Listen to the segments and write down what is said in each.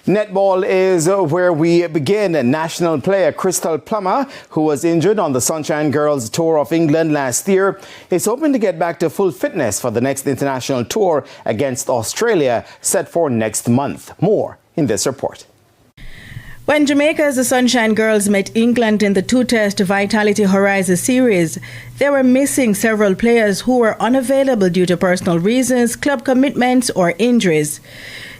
Netball is where we begin. National player Crystal Plummer, who was injured on the Sunshine Girls Tour of England last year, is hoping to get back to full fitness for the next international tour against Australia, set for next month. More in this report. When Jamaica's Sunshine Girls met England in the two-test Vitality Horizon series, they were missing several players who were unavailable due to personal reasons, club commitments or injuries.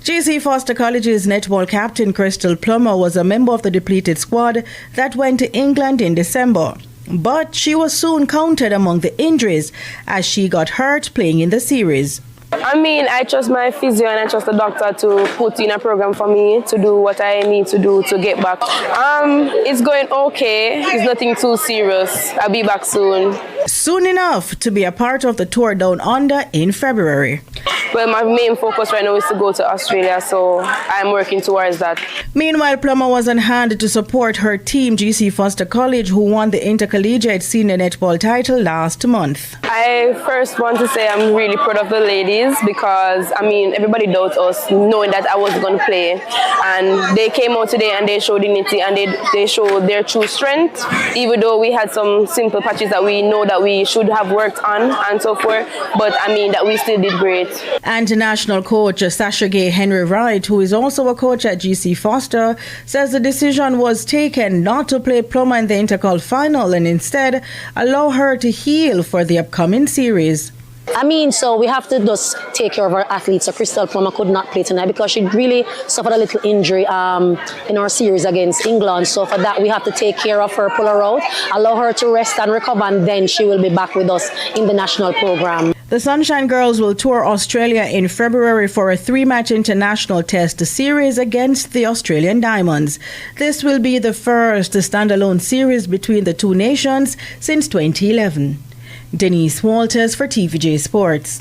GC Foster College's netball captain Crystal Plummer was a member of the depleted squad that went to England in December. But she was soon counted among the injuries as she got hurt playing in the series. I trust my physio and I trust the doctor to put in a program for me to do what I need to do to get back. It's going okay. It's nothing too serious. I'll be back soon. Soon enough to be a part of the tour down under in February. Well, my main focus right now is to go to Australia, so I'm working towards that. Meanwhile, Plummer was on hand to support her team, GC Foster College, who won the Intercollegiate Senior Netball title last month. I first want to say I'm really proud of the ladies because, everybody doubts us knowing that I was going to play. And they came out today and they showed dignity and they showed their true strength, even though we had some simple patches that we know that we should have worked on and so forth. But that we still did great. International coach Sasha Gay Henry Wright, who is also a coach at GC Foster, says the decision was taken not to play Plummer in the Intercol final and instead allow her to heal for the upcoming series. So we have to just take care of our athletes. So Crystal Plummer could not play tonight because she really suffered a little injury in our series against England. So for that, we have to take care of her, pull her out, allow her to rest and recover, and then she will be back with us in the national program. The Sunshine Girls will tour Australia in February for a 3-match international test series against the Australian Diamonds. This will be the first standalone series between the two nations since 2011. Denise Walters for TVJ Sports.